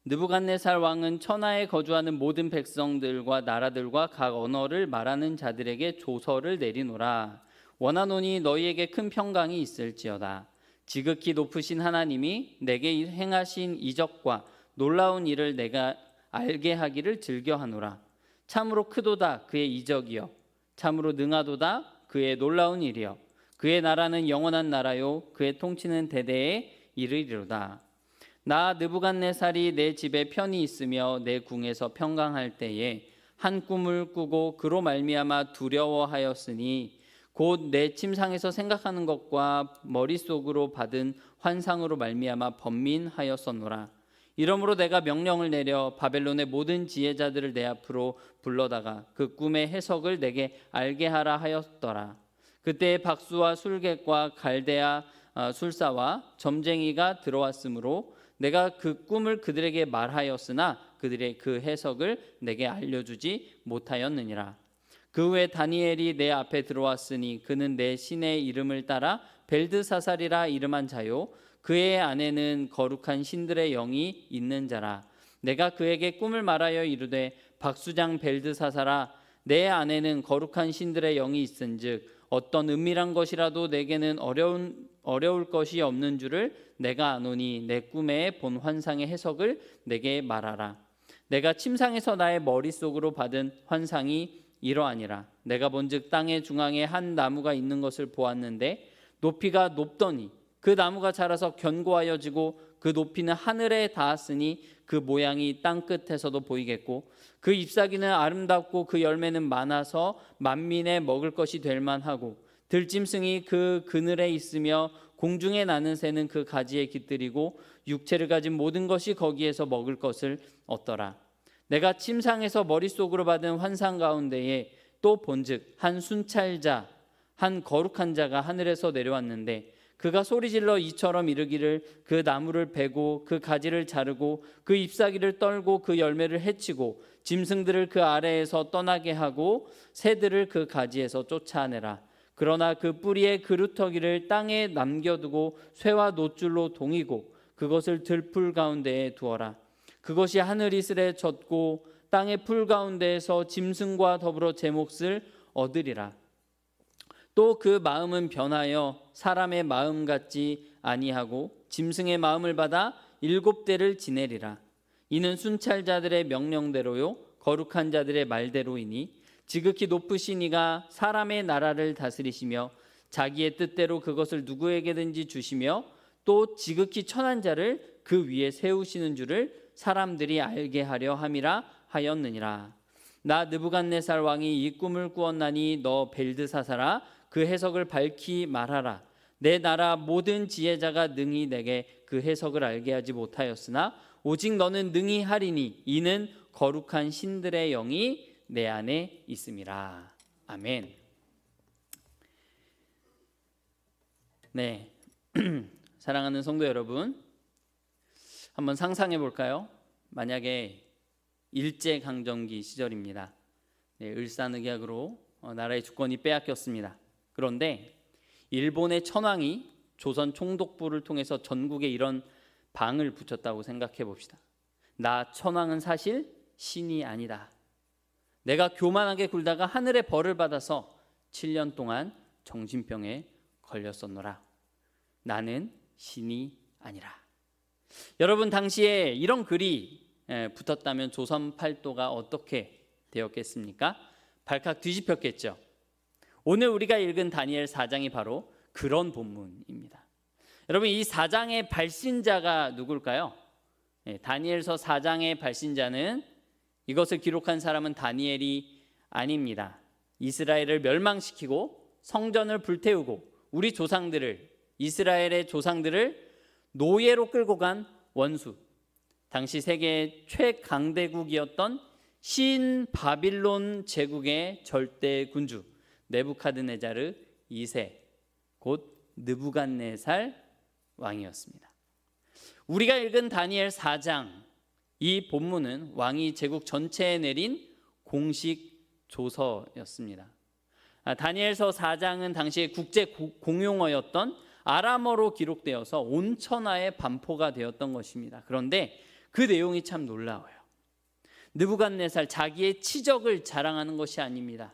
느부갓네살 왕은 천하에 거주하는 모든 백성들과 나라들과 각 언어를 말하는 자들에게 조서를 내리노라. 원하노니 너희에게 큰 평강이 있을지어다. 지극히 높으신 하나님이 내게 행하신 이적과 놀라운 일을 내가 알게 하기를 즐겨하노라. 참으로 크도다 그의 이적이여, 참으로 능하도다 그의 놀라운 일이여. 그의 나라는 영원한 나라요, 그의 통치는 대대에 이르리로다. 나 느부갓네살이 내 집에 편히 있으며 내 궁에서 평강할 때에 한 꿈을 꾸고 그로 말미암아 두려워하였으니 곧 내 침상에서 생각하는 것과 머릿속으로 받은 환상으로 말미암아 번민하였었노라. 이러므로 내가 명령을 내려 바벨론의 모든 지혜자들을 내 앞으로 불러다가 그 꿈의 해석을 내게 알게 하라 하였더라. 그때 박수와 술객과 갈대아 술사와 점쟁이가 들어왔으므로 내가 그 꿈을 그들에게 말하였으나 그들의 그 해석을 내게 알려주지 못하였느니라. 그 후에 다니엘이 내 앞에 들어왔으니 그는 내 신의 이름을 따라 벨드사살이라 이름한 자요, 그의 안에는 거룩한 신들의 영이 있는 자라. 내가 그에게 꿈을 말하여 이르되 박수장 벨드사살아, 내 안에는 거룩한 신들의 영이 있은즉 어떤 은밀한 것이라도 내게는 어려울 것이 없는 줄을 내가 아노니 내 꿈에 본 환상의 해석을 내게 말하라. 내가 침상에서 나의 머릿속으로 받은 환상이 이러하니라. 내가 본즉 땅의 중앙에 한 나무가 있는 것을 보았는데 높이가 높더니 그 나무가 자라서 견고하여지고 그 높이는 하늘에 닿았으니 그 모양이 땅 끝에서도 보이겠고 그 잎사귀는 아름답고 그 열매는 많아서 만민의 먹을 것이 될 만하고 들짐승이 그 그늘에 있으며 공중에 나는 새는 그 가지에 깃들이고 육체를 가진 모든 것이 거기에서 먹을 것을 얻더라. 내가 침상에서 머릿속으로 받은 환상 가운데에 또 본즉 한 순찰자 한 거룩한 자가 하늘에서 내려왔는데 그가 소리질러 이처럼 이르기를 그 나무를 베고 그 가지를 자르고 그 잎사귀를 떨고 그 열매를 해치고 짐승들을 그 아래에서 떠나게 하고 새들을 그 가지에서 쫓아내라. 그러나 그 뿌리의 그루터기를 땅에 남겨두고 쇠와 노줄로 동이고 그것을 들풀 가운데에 두어라. 그것이 하늘 이슬에 젖고 땅의 풀 가운데에서 짐승과 더불어 제 몫을 얻으리라. 또 그 마음은 변하여 사람의 마음 같지 아니하고 짐승의 마음을 받아 7대를 지내리라. 이는 순찰자들의 명령대로요 거룩한 자들의 말대로이니 지극히 높으신 이가 사람의 나라를 다스리시며 자기의 뜻대로 그것을 누구에게든지 주시며 또 지극히 천한 자를 그 위에 세우시는 줄을 사람들이 알게 하려 함이라 하였느니라. 나 느부갓네살 왕이 이 꿈을 꾸었나니 너 벨드사살아 그 해석을 밝히 말하라. 내 나라 모든 지혜자가 능히 내게 그 해석을 알게 하지 못하였으나 오직 너는 능히 하리니 이는 거룩한 신들의 영이 내 안에 있음이라. 아멘. 네, 사랑하는 성도 여러분, 한번 상상해 볼까요? 만약에 일제강점기 시절입니다. 네, 을사늑약으로 나라의 주권이 빼앗겼습니다. 그런데 일본의 천황이 조선 총독부를 통해서 전국에 이런 방을 붙였다고 생각해 봅시다. 나 천황은 사실 신이 아니다. 내가 교만하게 굴다가 하늘의 벌을 받아서 7년 동안 정신병에 걸렸었노라. 나는 신이 아니라. 여러분, 당시에 이런 글이 붙었다면 조선 팔도가 어떻게 되었겠습니까? 발칵 뒤집혔겠죠. 오늘 우리가 읽은 다니엘 4장이 바로 그런 본문입니다. 여러분, 이 4장의 발신자가 누굴까요? 다니엘서 4장의 발신자는, 이것을 기록한 사람은 다니엘이 아닙니다. 이스라엘을 멸망시키고 성전을 불태우고 우리 조상들을, 이스라엘의 조상들을 노예로 끌고 간 원수, 당시 세계 최강대국이었던 신바빌론 제국의 절대 군주 네부카드네자르 2세, 곧 느부갓네살 왕이었습니다. 우리가 읽은 다니엘 4장, 이 본문은 왕이 제국 전체에 내린 공식 조서였습니다. 다니엘서 4장은 당시에 국제 공용어였던 아람어로 기록되어서 온 천하에 반포가 되었던 것입니다. 그런데 그 내용이 참 놀라워요. 느부갓네살 자기의 치적을 자랑하는 것이 아닙니다.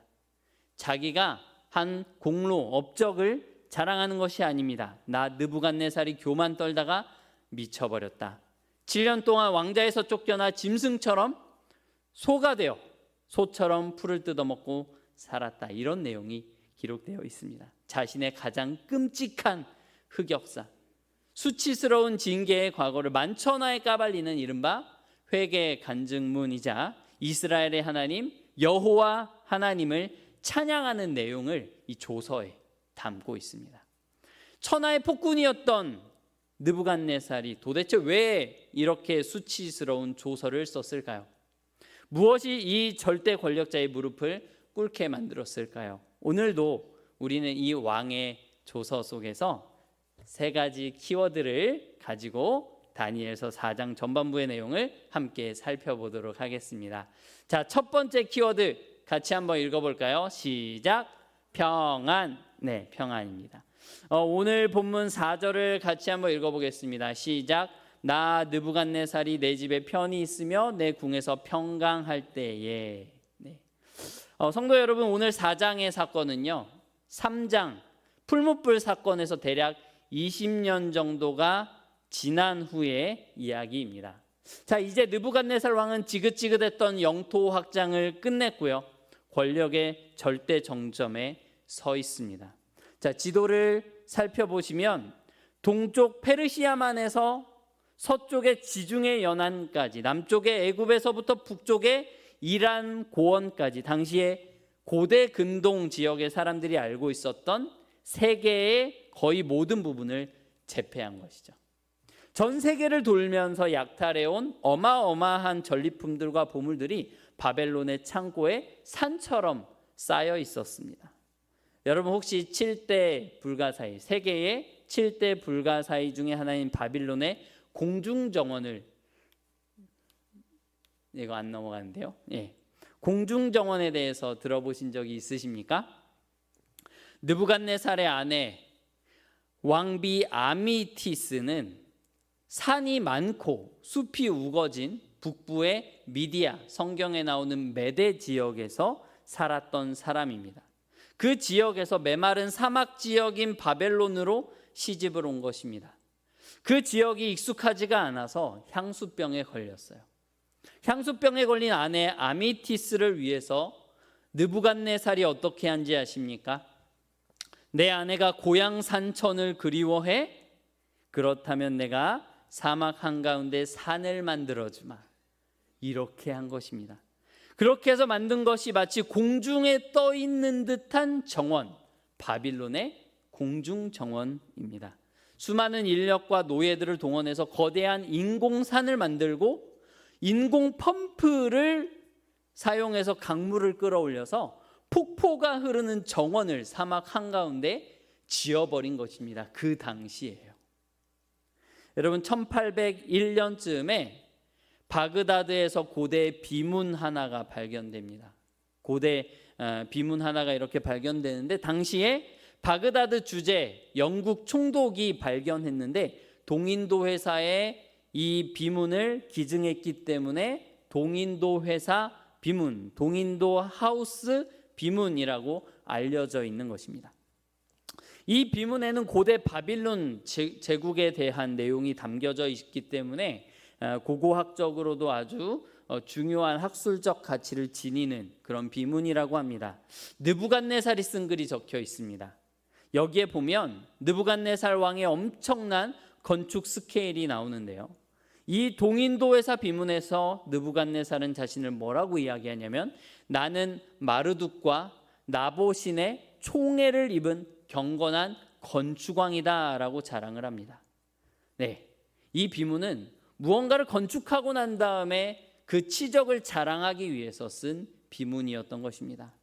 자기가 한 공로, 업적을 자랑하는 것이 아닙니다. 나 느부갓네살이 교만 떨다가 미쳐버렸다. 7년 동안 왕자에서 쫓겨나 짐승처럼 소가 되어 소처럼 풀을 뜯어먹고 살았다. 이런 내용이 기록되어 있습니다. 자신의 가장 끔찍한 흑역사, 수치스러운 징계의 과거를 만천하에 까발리는 이른바 회개 간증문이자 이스라엘의 하나님 여호와 하나님을 찬양하는 내용을 이 조서에 담고 있습니다. 천하의 폭군이었던 느부갓네살이 도대체 왜 이렇게 수치스러운 조서를 썼을까요? 무엇이 이 절대 권력자의 무릎을 꿇게 만들었을까요? 오늘도 우리는 이 왕의 조서 속에서 세 가지 키워드를 가지고 다니엘서 4장 전반부의 내용을 함께 살펴보도록 하겠습니다. 자, 첫 번째 키워드 같이 한번 읽어볼까요? 시작. 평안. 네, 평안입니다. 오늘 본문 4절을 같이 한번 읽어보겠습니다. 시작. 나 느부갓네살이 내 집에 편히 있으며 내 궁에서 평강할 때에. 네. 성도 여러분, 오늘 4장의 사건은요 3장 풀무불 사건에서 대략 20년 정도가 지난 후의 이야기입니다. 자, 이제 느부갓네살 왕은 지긋지긋했던 영토 확장을 끝냈고요, 권력의 절대 정점에 서 있습니다. 자, 지도를 살펴보시면 동쪽 페르시아만에서 서쪽의 지중해 연안까지, 남쪽의 애굽에서부터 북쪽의 이란 고원까지 당시에 고대 근동 지역의 사람들이 알고 있었던 세계의 거의 모든 부분을 제패한 것이죠. 전 세계를 돌면서 약탈해온 어마어마한 전리품들과 보물들이 바벨론의 창고에 산처럼 쌓여 있었습니다. 여러분 혹시 7대 불가사의, 세계의 7대 불가사의 중에 하나인 바빌론의 공중정원을, 이거 안 넘어가는데요. 예. 공중정원에 대해서 들어보신 적이 있으십니까? 느부갓네살의 아내 왕비 아미티스는 산이 많고 숲이 우거진 북부의 미디아, 성경에 나오는 메대 지역에서 살았던 사람입니다. 그 지역에서 메마른 사막 지역인 바벨론으로 시집을 온 것입니다. 그 지역이 익숙하지가 않아서 향수병에 걸렸어요. 향수병에 걸린 아내 아미티스를 위해서 느부갓네살이 어떻게 한지 아십니까? 내 아내가 고향 산천을 그리워해? 그렇다면 내가 사막 한가운데 산을 만들어주마. 이렇게 한 것입니다. 그렇게 해서 만든 것이 마치 공중에 떠 있는 듯한 정원, 바빌론의 공중정원입니다. 수많은 인력과 노예들을 동원해서 거대한 인공산을 만들고 인공 펌프를 사용해서 강물을 끌어올려서 폭포가 흐르는 정원을 사막 한가운데 지어버린 것입니다. 그 당시에요. 여러분 1801년쯤에 바그다드에서 고대 비문 하나가 발견됩니다. 고대 비문 하나가 이렇게 발견되는데 당시에 바그다드 주재 영국 총독이 발견했는데 동인도 회사에 이 비문을 기증했기 때문에 동인도 회사 비문, 동인도 하우스 비문이라고 알려져 있는 것입니다. 이 비문에는 고대 바빌론 제국에 대한 내용이 담겨져 있기 때문에 고고학적으로도 아주 중요한 학술적 가치를 지니는 그런 비문이라고 합니다. 느부갓네살이 쓴 글이 적혀 있습니다. 여기에 보면 느부갓네살 왕의 엄청난 건축 스케일이 나오는데요, 이 동인도 회사 비문에서 느부갓네살은 자신을 뭐라고 이야기하냐면 나는 마르둑과 나보신의 총애를 입은 경건한 건축왕이다 라고 자랑을 합니다. 네, 이 비문은 무언가를 건축하고 난 다음에 그 치적을 자랑하기 위해서 쓴 비문이었던 것입니다.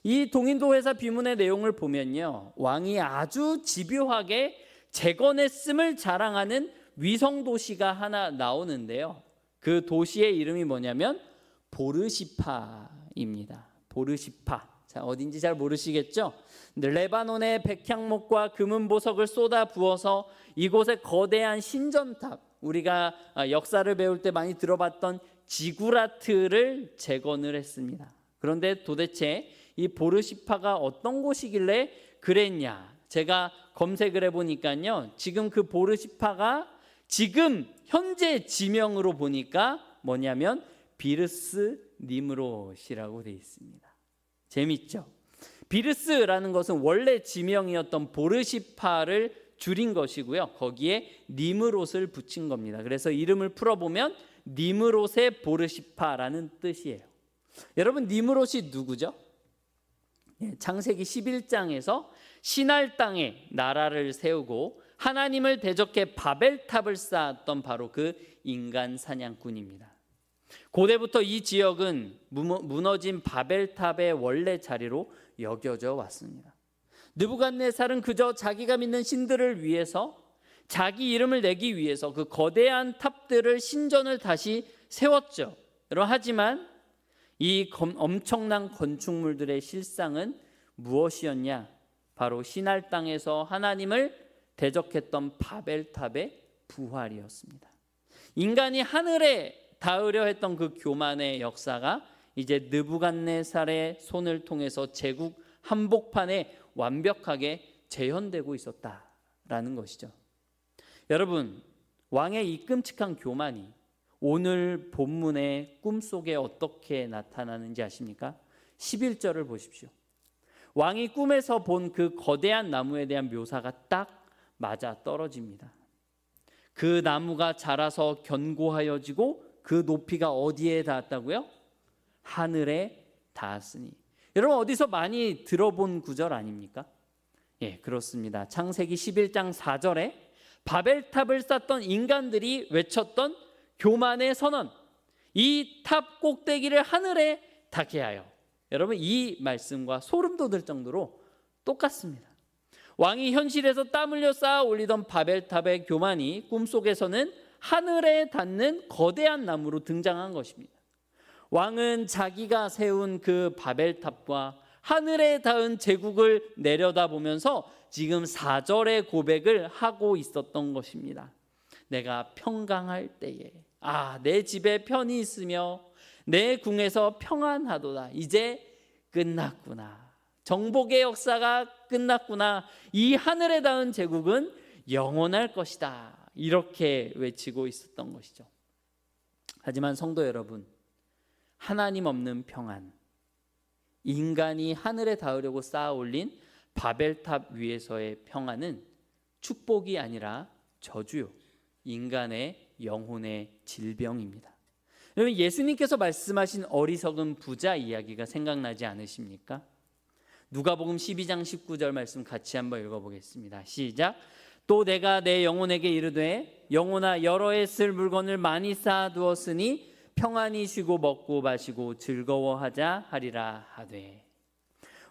이 동인도 회사 비문의 내용을 보면요, 왕이 아주 집요하게 재건했음을 자랑하는 위성 도시가 하나 나오는데요, 그 도시의 이름이 뭐냐면 보르시파입니다. 보르시파. 자, 어딘지 잘 모르시겠죠? 레바논의 백향목과 금은 보석을 쏟아 부어서 이곳에 거대한 신전탑, 우리가 역사를 배울 때 많이 들어봤던 지구라트를 재건을 했습니다. 그런데 도대체 이 보르시파가 어떤 곳이길래 그랬냐? 제가 검색을 해보니까요, 지금 그 보르시파가 지금 현재 지명으로 보니까 뭐냐면 비르스 니므롯이라고 되어 있습니다. 재밌죠? 비르스라는 것은 원래 지명이었던 보르시파를 줄인 것이고요, 거기에 니므롯을 붙인 겁니다. 그래서 이름을 풀어보면 니므롯의 보르시파라는 뜻이에요. 여러분, 니므롯이 누구죠? 창세기 11장에서 시날 땅에 나라를 세우고 하나님을 대적해 바벨탑을 쌓았던 바로 그 인간 사냥꾼입니다. 고대부터 이 지역은 무너진 바벨탑의 원래 자리로 여겨져 왔습니다. 느부갓네살은 그저 자기가 믿는 신들을 위해서, 자기 이름을 내기 위해서 그 거대한 탑들을, 신전을 다시 세웠죠. 하지만 이 엄청난 건축물들의 실상은 무엇이었냐? 바로 시날 땅에서 하나님을 대적했던 바벨탑의 부활이었습니다. 인간이 하늘에 닿으려 했던 그 교만의 역사가 이제 느부갓네살의 손을 통해서 제국 한복판에 완벽하게 재현되고 있었다라는 것이죠. 여러분, 왕의 이 끔찍한 교만이 오늘 본문의 꿈속에 어떻게 나타나는지 아십니까? 11절을 보십시오. 왕이 꿈에서 본 그 거대한 나무에 대한 묘사가 딱 맞아 떨어집니다. 그 나무가 자라서 견고하여지고 그 높이가 어디에 닿았다고요? 하늘에 닿았으니. 여러분, 어디서 많이 들어본 구절 아닙니까? 예, 그렇습니다. 창세기 11장 4절에 바벨탑을 쌓던 인간들이 외쳤던 교만의 선언, 이 탑 꼭대기를 하늘에 닿게 하여. 여러분, 이 말씀과 소름 돋을 정도로 똑같습니다. 왕이 현실에서 땀 흘려 쌓아 올리던 바벨탑의 교만이 꿈속에서는 하늘에 닿는 거대한 나무로 등장한 것입니다. 왕은 자기가 세운 그 바벨탑과 하늘에 닿은 제국을 내려다보면서 지금 4절의 고백을 하고 있었던 것입니다. 내가 평강할 때에, 내 집에 편히 있으며 내 궁에서 평안하도다. 이제 끝났구나. 정복의 역사가 끝났구나. 이 하늘에 닿은 제국은 영원할 것이다. 이렇게 외치고 있었던 것이죠. 하지만 성도 여러분, 하나님 없는 평안, 인간이 하늘에 닿으려고 쌓아 올린 바벨탑 위에서의 평안은 축복이 아니라 저주요, 인간의 영혼의 질병입니다. 여러분, 예수님께서 말씀하신 어리석은 부자 이야기가 생각나지 않으십니까? 누가복음 12장 19절 말씀 같이 한번 읽어보겠습니다. 시작. 또 내가 내 영혼에게 이르되 영혼아, 여러 해 쓸 물건을 많이 쌓아두었으니 평안히 쉬고 먹고 마시고 즐거워하자 하리라 하되.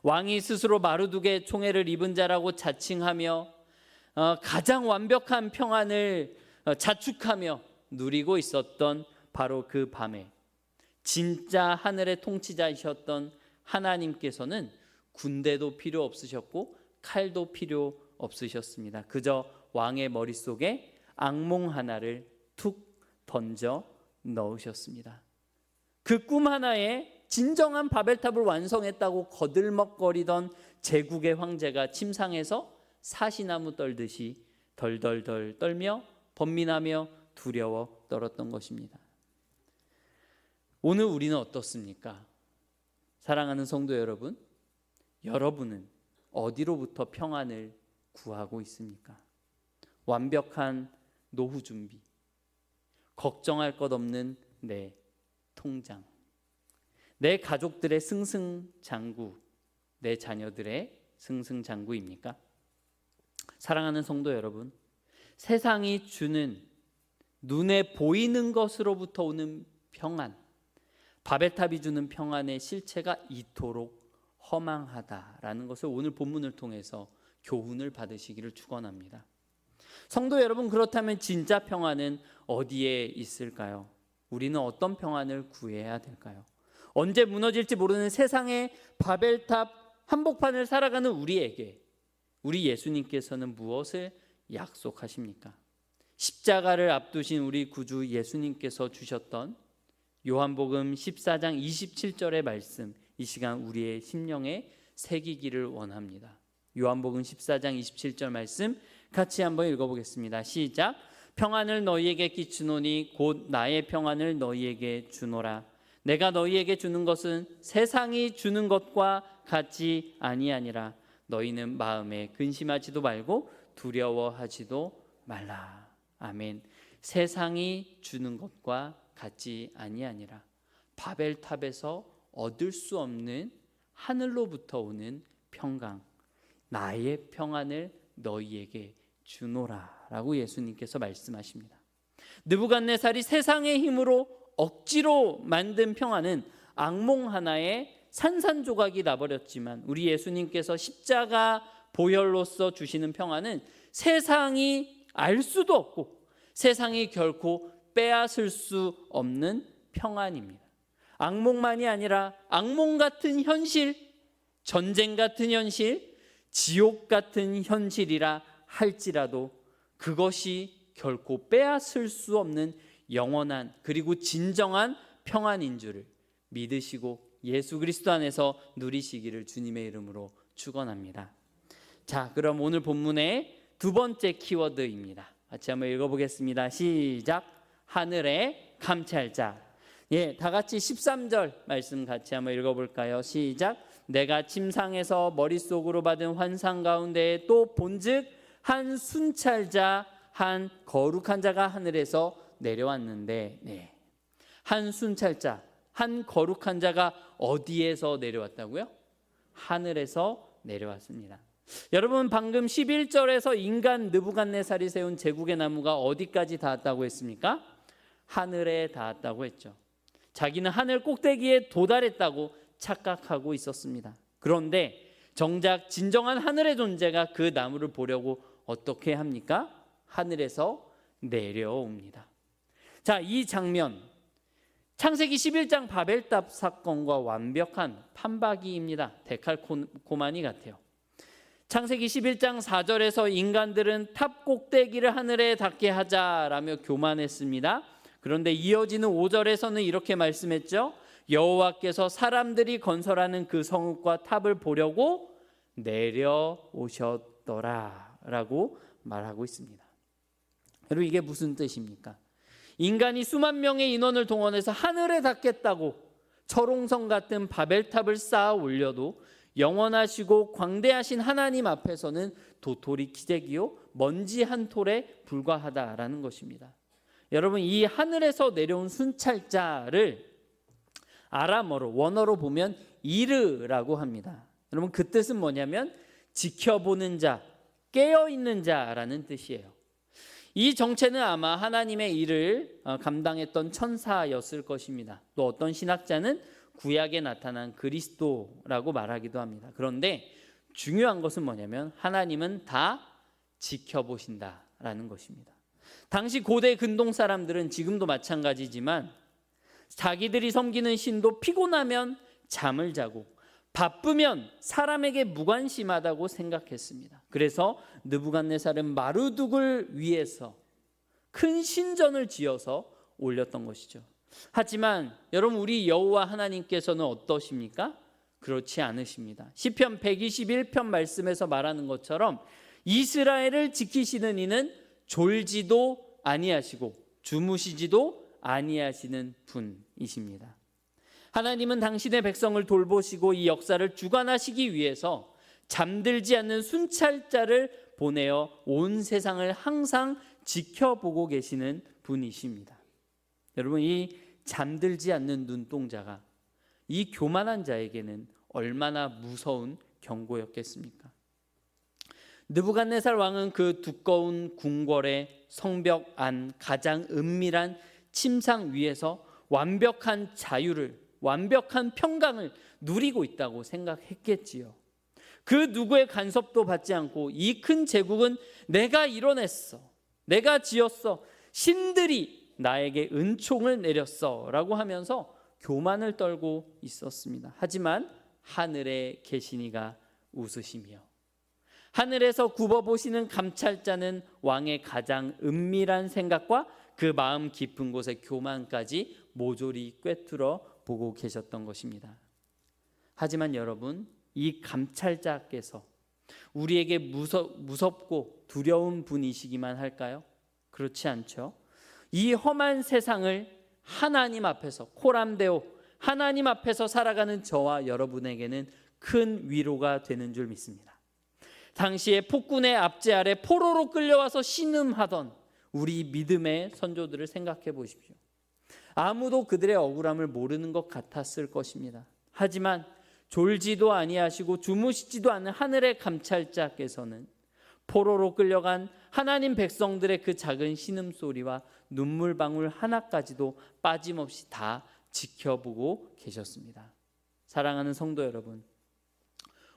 왕이 스스로 마루두개 총애를 입은 자라고 자칭하며 가장 완벽한 평안을 자축하며 누리고 있었던 바로 그 밤에 진짜 하늘의 통치자이셨던 하나님께서는 군대도 필요 없으셨고 칼도 필요 없으셨습니다. 그저 왕의 머릿속에 악몽 하나를 툭 던져 넣으셨습니다. 그 꿈 하나에 진정한 바벨탑을 완성했다고 거들먹거리던 제국의 황제가 침상에서 사시나무 떨듯이 덜덜덜 떨며 번민하며 두려워 떨었던 것입니다. 오늘 우리는 어떻습니까? 사랑하는 성도 여러분, 여러분은 어디로부터 평안을 구하고 있습니까? 완벽한 노후 준비, 걱정할 것 없는 내 통장, 내 가족들의 승승장구, 내 자녀들의 승승장구입니까? 사랑하는 성도 여러분, 세상이 주는 눈에 보이는 것으로부터 오는 평안, 바벨탑이 주는 평안의 실체가 이토록 허망하다라는 것을 오늘 본문을 통해서 교훈을 받으시기를 축원합니다. 성도 여러분, 그렇다면 진짜 평안은 어디에 있을까요? 우리는 어떤 평안을 구해야 될까요? 언제 무너질지 모르는 세상의 바벨탑 한복판을 살아가는 우리에게 우리 예수님께서는 무엇을 약속하십니까? 십자가를 앞두신 우리 구주 예수님께서 주셨던 요한복음 14장 27절의 말씀, 이 시간 우리의 심령에 새기기를 원합니다. 요한복음 14장 27절 말씀 같이 한번 읽어보겠습니다. 시작. 평안을 너희에게 끼치노니 곧 나의 평안을 너희에게 주노라. 내가 너희에게 주는 것은 세상이 주는 것과 같지 아니하니라. 너희는 마음에 근심하지도 말고 두려워하지도 말라. 아멘. 세상이 주는 것과 같지 아니하니라. 바벨탑에서 얻을 수 없는 하늘로부터 오는 평강, 나의 평안을 너희에게 주노라 라고 예수님께서 말씀하십니다. 느부갓네살이 세상의 힘으로 억지로 만든 평안은 악몽 하나에 산산조각이 나버렸지만, 우리 예수님께서 십자가 보혈로서 주시는 평안은 세상이 알 수도 없고 세상이 결코 빼앗을 수 없는 평안입니다. 악몽만이 아니라 악몽 같은 현실, 전쟁 같은 현실, 지옥 같은 현실이라 할지라도 그것이 결코 빼앗을 수 없는 영원한 그리고 진정한 평안인 줄을 믿으시고 예수 그리스도 안에서 누리시기를 주님의 이름으로 축원합니다. 자, 그럼 오늘 본문의 두 번째 키워드입니다. 같이 한번 읽어보겠습니다. 시작. 하늘의 감찰자. 예, 다 같이 13절 말씀 같이 한번 읽어볼까요? 시작. 내가 침상에서 머릿속으로 받은 환상 가운데 또 본즉 한 순찰자, 한 거룩한 자가 하늘에서 내려왔는데, 네. 한 순찰자, 한 거룩한 자가 어디에서 내려왔다고요? 하늘에서 내려왔습니다. 여러분, 방금 11절에서 인간 느부갓네살이 세운 제국의 나무가 어디까지 닿았다고 했습니까? 하늘에 닿았다고 했죠. 자기는 하늘 꼭대기에 도달했다고 착각하고 있었습니다. 그런데 정작 진정한 하늘의 존재가 그 나무를 보려고 어떻게 합니까? 하늘에서 내려옵니다. 자, 이 장면, 창세기 11장 바벨탑 사건과 완벽한 판박이입니다. 데칼코마니 같아요. 창세기 11장 4절에서 인간들은 탑 꼭대기를 하늘에 닿게 하자라며 교만했습니다. 그런데 이어지는 5절에서는 이렇게 말씀했죠. 여호와께서 사람들이 건설하는 그 성읍과 탑을 보려고 내려오셨더라 라고 말하고 있습니다. 여러분, 이게 무슨 뜻입니까? 인간이 수만 명의 인원을 동원해서 하늘에 닿겠다고 철옹성 같은 바벨탑을 쌓아 올려도 영원하시고 광대하신 하나님 앞에서는 도토리 키재기요 먼지 한 톨에 불과하다라는 것입니다. 여러분, 이 하늘에서 내려온 순찰자를 아람어로, 원어로 보면 이르라고 합니다. 여러분, 그 뜻은 뭐냐면 지켜보는 자, 깨어있는 자라는 뜻이에요. 이 정체는 아마 하나님의 일을 감당했던 천사였을 것입니다. 또 어떤 신학자는 구약에 나타난 그리스도라고 말하기도 합니다. 그런데 중요한 것은 뭐냐면 하나님은 다 지켜보신다라는 것입니다. 당시 고대 근동 사람들은 지금도 마찬가지지만 자기들이 섬기는 신도 피곤하면 잠을 자고 바쁘면 사람에게 무관심하다고 생각했습니다. 그래서 느부갓네살은 마르둑을 위해서 큰 신전을 지어서 올렸던 것이죠. 하지만 여러분, 우리 여호와 하나님께서는 어떠십니까? 그렇지 않으십니다. 시편 121편 말씀에서 말하는 것처럼 이스라엘을 지키시는 이는 졸지도 아니하시고 주무시지도 아니하시는 분이십니다. 하나님은 당신의 백성을 돌보시고 이 역사를 주관하시기 위해서 잠들지 않는 순찰자를 보내어 온 세상을 항상 지켜보고 계시는 분이십니다. 여러분, 이 잠들지 않는 눈동자가 이 교만한 자에게는 얼마나 무서운 경고였겠습니까? 느부갓네살 왕은 그 두꺼운 궁궐의 성벽 안 가장 은밀한 침상 위에서 완벽한 자유를, 완벽한 평강을 누리고 있다고 생각했겠지요. 그 누구의 간섭도 받지 않고 이 큰 제국은 내가 이뤄냈어, 내가 지었어, 신들이 나에게 은총을 내렸어 라고 하면서 교만을 떨고 있었습니다. 하지만 하늘에 계신 이가 웃으시며 하늘에서 굽어보시는 감찰자는 왕의 가장 은밀한 생각과 그 마음 깊은 곳의 교만까지 모조리 꿰뚫어 보고 계셨던 것입니다. 하지만 여러분, 이 감찰자께서 우리에게 무섭고 두려운 분이시기만 할까요? 그렇지 않죠. 이 험한 세상을 하나님 앞에서 코람데오 하나님 앞에서 살아가는 저와 여러분에게는 큰 위로가 되는 줄 믿습니다. 당시에 폭군의 압제 아래 포로로 끌려와서 신음하던 우리 믿음의 선조들을 생각해 보십시오. 아무도 그들의 억울함을 모르는 것 같았을 것입니다. 하지만 졸지도 아니하시고 주무시지도 않는 하늘의 감찰자께서는 포로로 끌려간 하나님 백성들의 그 작은 신음소리와 눈물방울 하나까지도 빠짐없이 다 지켜보고 계셨습니다. 사랑하는 성도 여러분,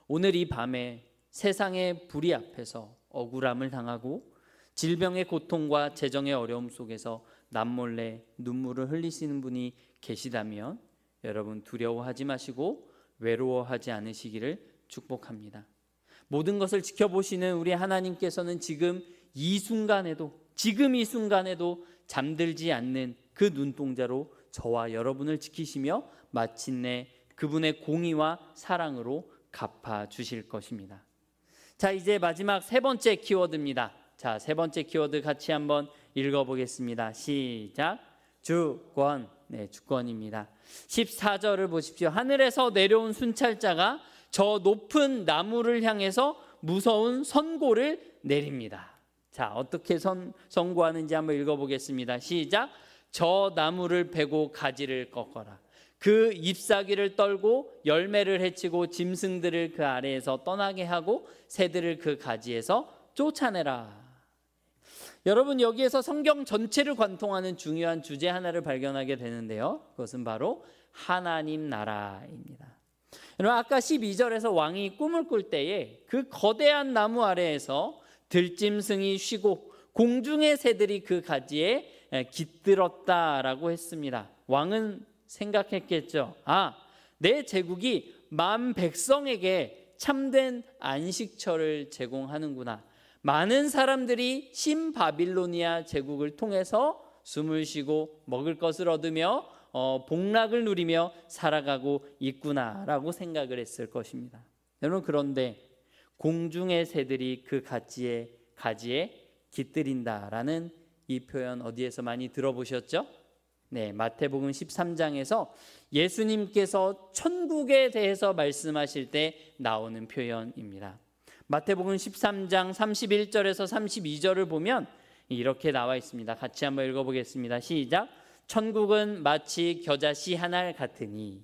오늘 이 밤에 세상의 불의 앞에서 억울함을 당하고 질병의 고통과 재정의 어려움 속에서 남몰래 눈물을 흘리시는 분이 계시다면 여러분 두려워하지 마시고 외로워하지 않으시기를 축복합니다. 모든 것을 지켜보시는 우리 하나님께서는 지금 이 순간에도 잠들지 않는 그 눈동자로 저와 여러분을 지키시며 마침내 그분의 공의와 사랑으로 갚아주실 것입니다. 자, 이제 마지막 세 번째 키워드입니다. 자, 세 번째 키워드 같이 한번 읽어보겠습니다. 시작. 주권. 네, 주권입니다. 14절을 보십시오. 하늘에서 내려온 순찰자가 저 높은 나무를 향해서 무서운 선고를 내립니다. 자, 어떻게 선고하는지 한번 읽어보겠습니다. 시작. 저 나무를 베고 가지를 꺾어라. 그 잎사귀를 떨고 열매를 해치고 짐승들을 그 아래에서 떠나게 하고 새들을 그 가지에서 쫓아내라. 여러분, 여기에서 성경 전체를 관통하는 중요한 주제 하나를 발견하게 되는데요. 그것은 바로 하나님 나라입니다. 여러분, 아까 12절에서 왕이 꿈을 꿀 때에 그 거대한 나무 아래에서 들짐승이 쉬고 공중의 새들이 그 가지에 깃들었다라고 했습니다. 왕은 생각했겠죠. 내 제국이 만 백성에게 참된 안식처를 제공하는구나. 많은 사람들이 신바빌로니아 제국을 통해서 숨을 쉬고 먹을 것을 얻으며 복락을 누리며 살아가고 있구나라고 생각을 했을 것입니다. 여러분, 그런데 공중의 새들이 그 가지에 깃들인다라는 이 표현 어디에서 많이 들어보셨죠? 네, 마태복음 13장에서 예수님께서 천국에 대해서 말씀하실 때 나오는 표현입니다. 마태복음 13장 31절에서 32절을 보면 이렇게 나와 있습니다. 같이 한번 읽어보겠습니다. 시작. 천국은 마치 겨자씨 한 알 같으니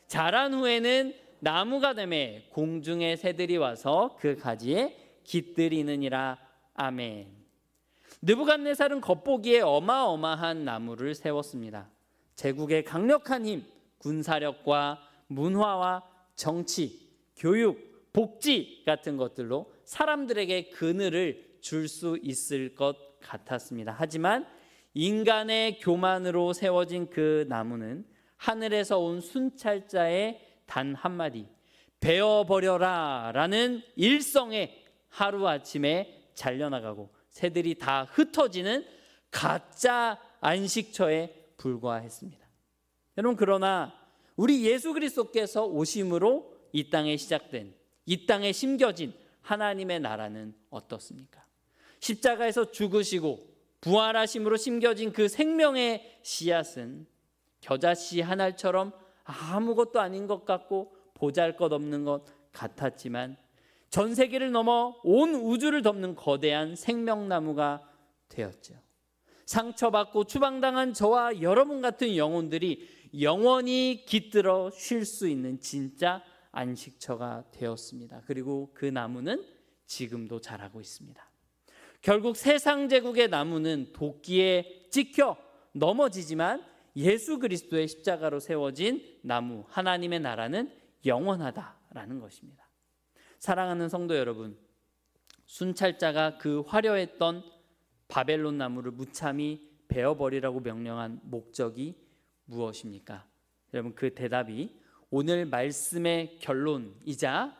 자란 후에는 나무가 되매 공중의 새들이 와서 그 가지에 깃들이느니라. 아멘. 느부갓네살은 겉보기에 어마어마한 나무를 세웠습니다. 제국의 강력한 힘, 군사력과 문화와 정치, 교육, 복지 같은 것들로 사람들에게 그늘을 줄 수 있을 것 같았습니다. 하지만 인간의 교만으로 세워진 그 나무는 하늘에서 온 순찰자의 단 한마디 베어버려라 라는 일성에 하루아침에 잘려나가고 새들이 다 흩어지는 가짜 안식처에 불과했습니다. 여러분, 그러나 우리 예수 그리스도께서 오심으로 이 땅에 시작된, 이 땅에 심겨진 하나님의 나라는 어떻습니까? 십자가에서 죽으시고 부활하심으로 심겨진 그 생명의 씨앗은 겨자씨 한 알처럼 아무것도 아닌 것 같고 보잘것없는 것 같았지만 전 세계를 넘어 온 우주를 덮는 거대한 생명나무가 되었죠. 상처받고 추방당한 저와 여러분 같은 영혼들이 영원히 깃들어 쉴 수 있는 진짜 안식처가 되었습니다. 그리고 그 나무는 지금도 자라고 있습니다. 결국 세상 제국의 나무는 도끼에 찍혀 넘어지지만 예수 그리스도의 십자가로 세워진 나무 하나님의 나라는 영원하다라는 것입니다. 사랑하는 성도 여러분, 순찰자가 그 화려했던 바벨론 나무를 무참히 베어버리라고 명령한 목적이 무엇입니까? 여러분, 그 대답이 오늘 말씀의 결론이자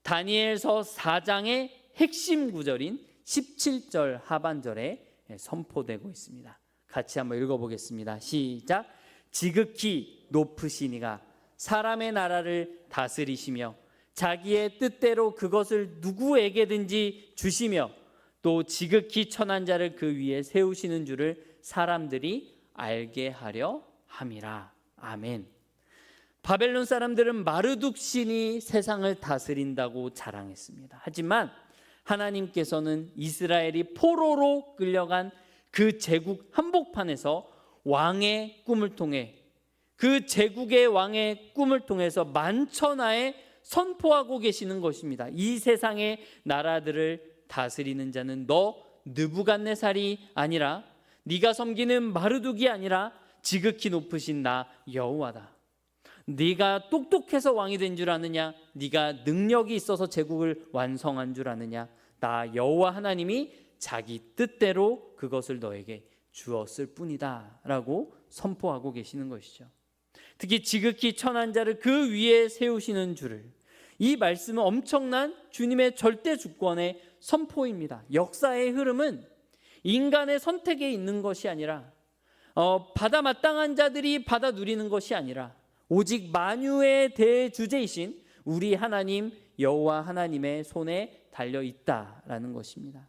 다니엘서 4장의 핵심 구절인 17절 하반절에 선포되고 있습니다. 같이 한번 읽어보겠습니다. 시작. 지극히 높으시니가 사람의 나라를 다스리시며 자기의 뜻대로 그것을 누구에게든지 주시며 또 지극히 천한 자를 그 위에 세우시는 줄을 사람들이 알게 하려 함이라. 아멘. 바벨론 사람들은 마르둑 신이 세상을 다스린다고 자랑했습니다. 하지만 하나님께서는 이스라엘이 포로로 끌려간 그 제국 한복판에서 왕의 꿈을 통해 그 제국의 왕의 꿈을 통해서 만천하에 선포하고 계시는 것입니다. 이 세상의 나라들을 다스리는 자는 너 느부갓네살이 아니라 네가 섬기는 마르둑이 아니라 지극히 높으신 나 여호와다. 네가 똑똑해서 왕이 된 줄 아느냐? 네가 능력이 있어서 제국을 완성한 줄 아느냐? 나 여호와 하나님이 자기 뜻대로 그것을 너에게 주었을 뿐이다 라고 선포하고 계시는 것이죠. 특히 지극히 천한 자를 그 위에 세우시는 줄을, 이 말씀은 엄청난 주님의 절대 주권의 선포입니다. 역사의 흐름은 인간의 선택에 있는 것이 아니라 받아 마땅한 자들이 받아 누리는 것이 아니라 오직 만유의 대주제이신 우리 하나님 여호와 하나님의 손에 달려 있다라는 것입니다.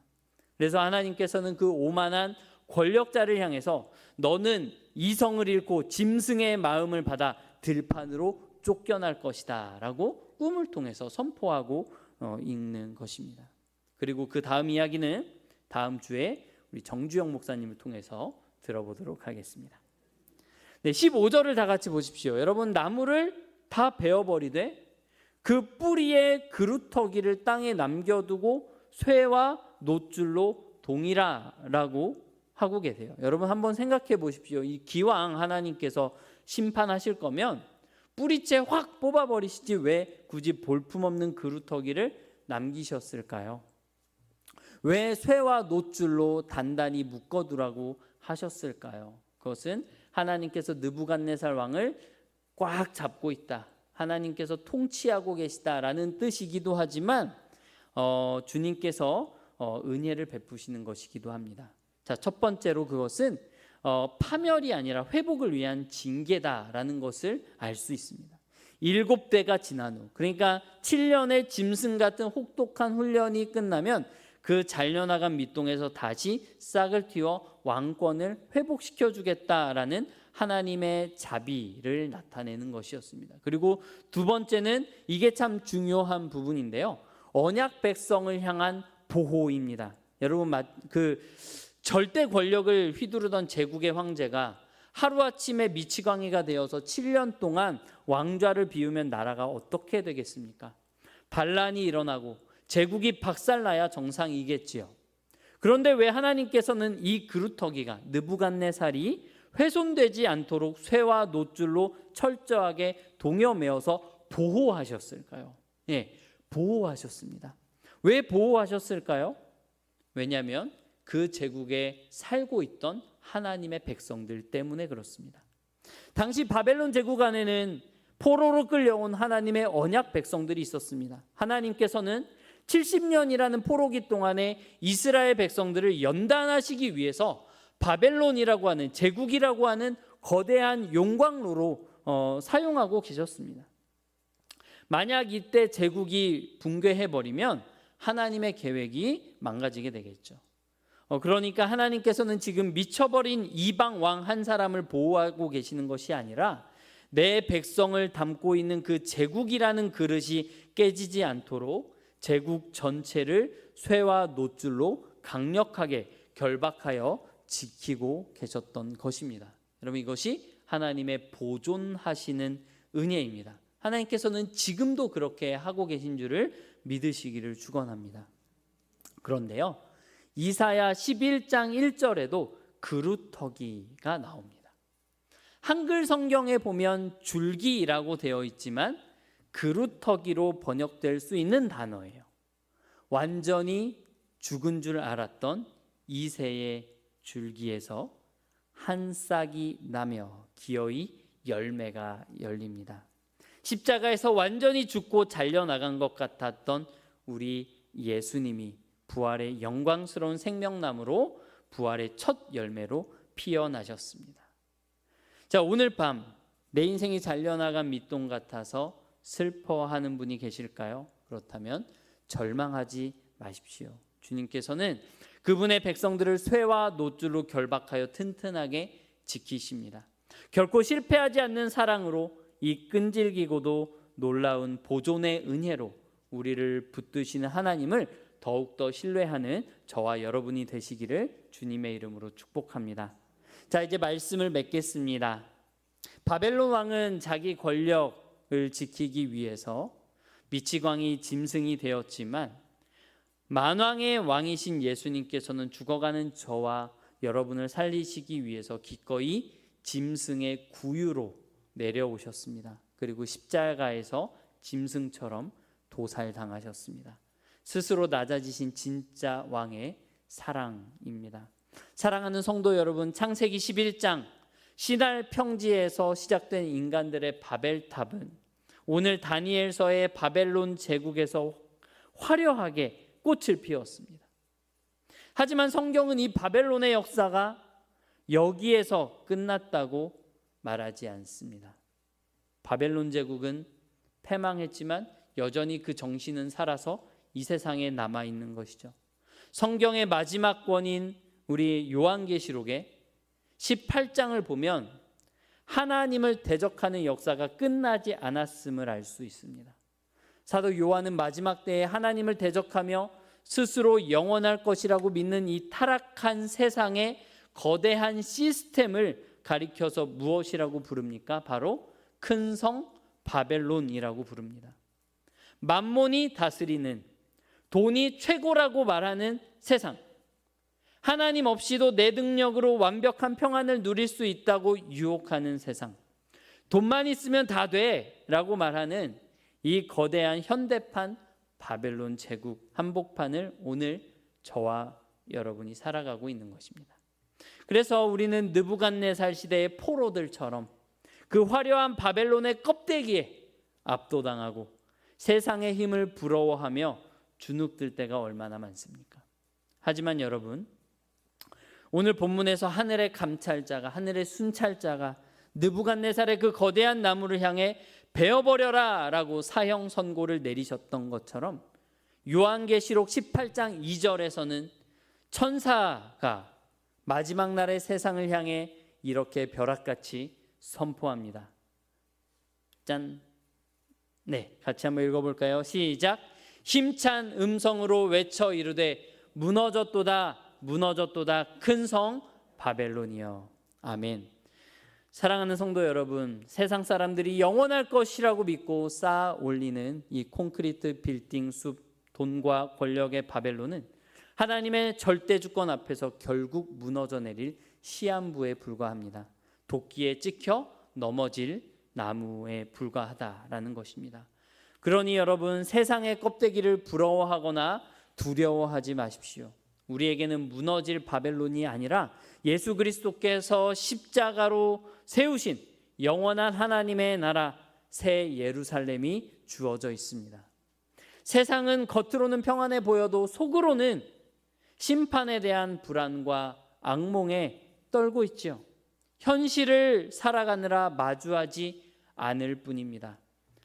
그래서 하나님께서는 그 오만한 권력자를 향해서 너는 이성을 잃고 짐승의 마음을 받아 들판으로 쫓겨날 것이다 라고 꿈을 통해서 선포하고 읽는 것입니다. 그리고 그 다음 이야기는 다음 주에 우리 정주영 목사님을 통해서 들어보도록 하겠습니다. 네, 15절을 다 같이 보십시오. 여러분, 나무를 다 베어버리되 그 뿌리의 그루터기를 땅에 남겨두고 쇠와 놋줄로 동이라라고 하고 계세요. 여러분 한번 생각해 보십시오. 이 기왕 하나님께서 심판하실 거면 뿌리째 확 뽑아버리시지 왜 굳이 볼품없는 그루터기를 남기셨을까요? 왜 쇠와 놋줄로 단단히 묶어두라고 하셨을까요? 그것은 하나님께서 느부갓네살 왕을 꽉 잡고 있다, 하나님께서 통치하고 계시다라는 뜻이기도 하지만 주님께서 은혜를 베푸시는 것이기도 합니다. 자, 첫 번째로 그것은 파멸이 아니라 회복을 위한 징계다라는 것을 알 수 있습니다. 7대가 지난 후, 그러니까 7년의 짐승 같은 혹독한 훈련이 끝나면 그 잘려나간 밑동에서 다시 싹을 틔워 왕권을 회복시켜 주겠다라는 하나님의 자비를 나타내는 것이었습니다. 그리고 두 번째는 이게 참 중요한 부분인데요. 언약 백성을 향한 보호입니다. 여러분, 그 절대 권력을 휘두르던 제국의 황제가 하루아침에 미치광이가 되어서 7년 동안 왕좌를 비우면 나라가 어떻게 되겠습니까? 반란이 일어나고 제국이 박살나야 정상이겠지요. 그런데 왜 하나님께서는 이 그루터기가 느부갓네살이 훼손되지 않도록 쇠와 놋줄로 철저하게 동여매어서 보호하셨을까요? 예, 보호하셨습니다. 왜 보호하셨을까요? 왜냐하면 그 제국에 살고 있던 하나님의 백성들 때문에 그렇습니다. 당시 바벨론 제국 안에는 포로로 끌려온 하나님의 언약 백성들이 있었습니다. 하나님께서는 70년이라는 포로기 동안에 이스라엘 백성들을 연단하시기 위해서 바벨론이라고 하는, 제국이라고 하는 거대한 용광로로 사용하고 계셨습니다. 만약 이때 제국이 붕괴해버리면 하나님의 계획이 망가지게 되겠죠. 그러니까 하나님께서는 지금 미쳐버린 이방 왕 한 사람을 보호하고 계시는 것이 아니라 내 백성을 담고 있는 그 제국이라는 그릇이 깨지지 않도록 제국 전체를 쇠와 놋줄로 강력하게 결박하여 지키고 계셨던 것입니다. 여러분, 이것이 하나님의 보존하시는 은혜입니다. 하나님께서는 지금도 그렇게 하고 계신 줄을 믿으시기를 축원합니다. 그런데요, 이사야 11장 1절에도 그루터기가 나옵니다. 한글 성경에 보면 줄기라고 되어 있지만 그루터기로 번역될 수 있는 단어예요. 완전히 죽은 줄 알았던 이새의 줄기에서 한 싹이 나며 기어이 열매가 열립니다. 십자가에서 완전히 죽고 잘려나간 것 같았던 우리 예수님이 부활의 영광스러운 생명나무로 부활의 첫 열매로 피어나셨습니다. 자, 오늘 밤 내 인생이 잘려나간 밑동 같아서 슬퍼하는 분이 계실까요? 그렇다면 절망하지 마십시오. 주님께서는 그분의 백성들을 쇠와 노줄로 결박하여 튼튼하게 지키십니다. 결코 실패하지 않는 사랑으로 이 끈질기고도 놀라운 보존의 은혜로 우리를 붙드시는 하나님을 더욱더 신뢰하는 저와 여러분이 되시기를 주님의 이름으로 축복합니다. 자, 이제 말씀을 맺겠습니다. 바벨론 왕은 자기 권력을 지키기 위해서 미치광이 짐승이 되었지만 만왕의 왕이신 예수님께서는 죽어가는 저와 여러분을 살리시기 위해서 기꺼이 짐승의 구유로 내려오셨습니다. 그리고 십자가에서 짐승처럼 도살당하셨습니다. 스스로 낮아지신 진짜 왕의 사랑입니다. 사랑하는 성도 여러분, 창세기 11장 시날 평지에서 시작된 인간들의 바벨탑은 오늘 다니엘서의 바벨론 제국에서 화려하게 꽃을 피웠습니다. 하지만 성경은 이 바벨론의 역사가 여기에서 끝났다고 말하지 않습니다. 바벨론 제국은 패망했지만 여전히 그 정신은 살아서 이 세상에 남아있는 것이죠. 성경의 마지막 권인 우리 요한계시록의 18장을 보면 하나님을 대적하는 역사가 끝나지 않았음을 알 수 있습니다. 사도 요한은 마지막 때에 하나님을 대적하며 스스로 영원할 것이라고 믿는 이 타락한 세상의 거대한 시스템을 가리켜서 무엇이라고 부릅니까? 바로 큰 성 바벨론이라고 부릅니다. 만몬이 다스리는, 돈이 최고라고 말하는 세상, 하나님 없이도 내 능력으로 완벽한 평안을 누릴 수 있다고 유혹하는 세상, 돈만 있으면 다 돼 라고 말하는 이 거대한 현대판 바벨론 제국 한복판을 오늘 저와 여러분이 살아가고 있는 것입니다. 그래서 우리는 느부갓네살 시대의 포로들처럼 그 화려한 바벨론의 껍데기에 압도당하고 세상의 힘을 부러워하며 주눅들 때가 얼마나 많습니까? 하지만 여러분, 오늘 본문에서 하늘의 감찰자가, 하늘의 순찰자가 느부갓네살의 그 거대한 나무를 향해 베어버려라 라고 사형 선고를 내리셨던 것처럼 요한계시록 18장 2절에서는 천사가 마지막 날의 세상을 향해 이렇게 벼락같이 선포합니다. 짠. 네, 같이 한번 읽어볼까요? 시작. 힘찬 음성으로 외쳐 이르되 무너졌도다 무너졌도다 큰 성 바벨론이여. 아멘. 사랑하는 성도 여러분, 세상 사람들이 영원할 것이라고 믿고 쌓아 올리는 이 콘크리트 빌딩 숲, 돈과 권력의 바벨론은 하나님의 절대 주권 앞에서 결국 무너져 내릴 시한부에 불과합니다. 도끼에 찍혀 넘어질 나무에 불과하다라는 것입니다. 그러니 여러분, 세상의 껍데기를 부러워하거나 두려워하지 마십시오. 우리에게는 무너질 바벨론이 아니라 예수 그리스도께서 십자가로 세우신 영원한 하나님의 나라 새 예루살렘이 주어져 있습니다. 세상은 겉으로는 평안해 보여도 속으로는 심판에 대한 불안과 악몽에 떨고 있죠. 현실을 살아가느라 마주하지 않을 뿐입니다.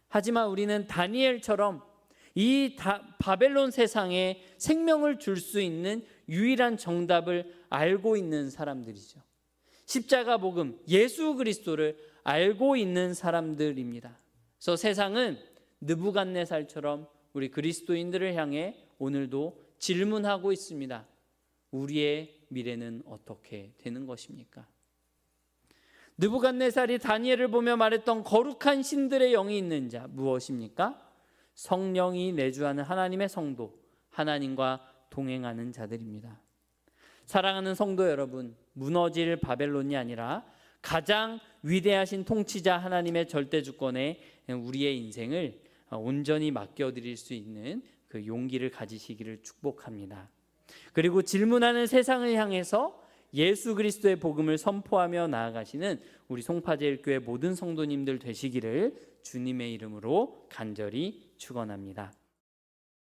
하지만 우리는 다니엘처럼 이 바벨론 세상에 생명을 줄 수 있는 유일한 정답을 알고 있는 사람들이죠. 십자가 복음, 예수 그리스도를 알고 있는 사람들입니다. 그래서 세상은 느부갓네살처럼 우리 그리스도인들을 향해 오늘도 질문하고 있습니다. 우리의 미래는 어떻게 되는 것입니까? 느부갓네살이 다니엘을 보며 말했던 거룩한 신들의 영이 있는 자 무엇입니까? 성령이 내주하는 하나님의 성도, 하나님과 동행하는 자들입니다. 사랑하는 성도 여러분, 무너질 바벨론이 아니라 가장 위대하신 통치자 하나님의 절대 주권에 우리의 인생을 온전히 맡겨드릴 수 있는 그 용기를 가지시기를 축복합니다. 그리고 질문하는 세상을 향해서 예수 그리스도의 복음을 선포하며 나아가시는 우리 송파제일교회 모든 성도님들 되시기를 주님의 이름으로 간절히 축원합니다.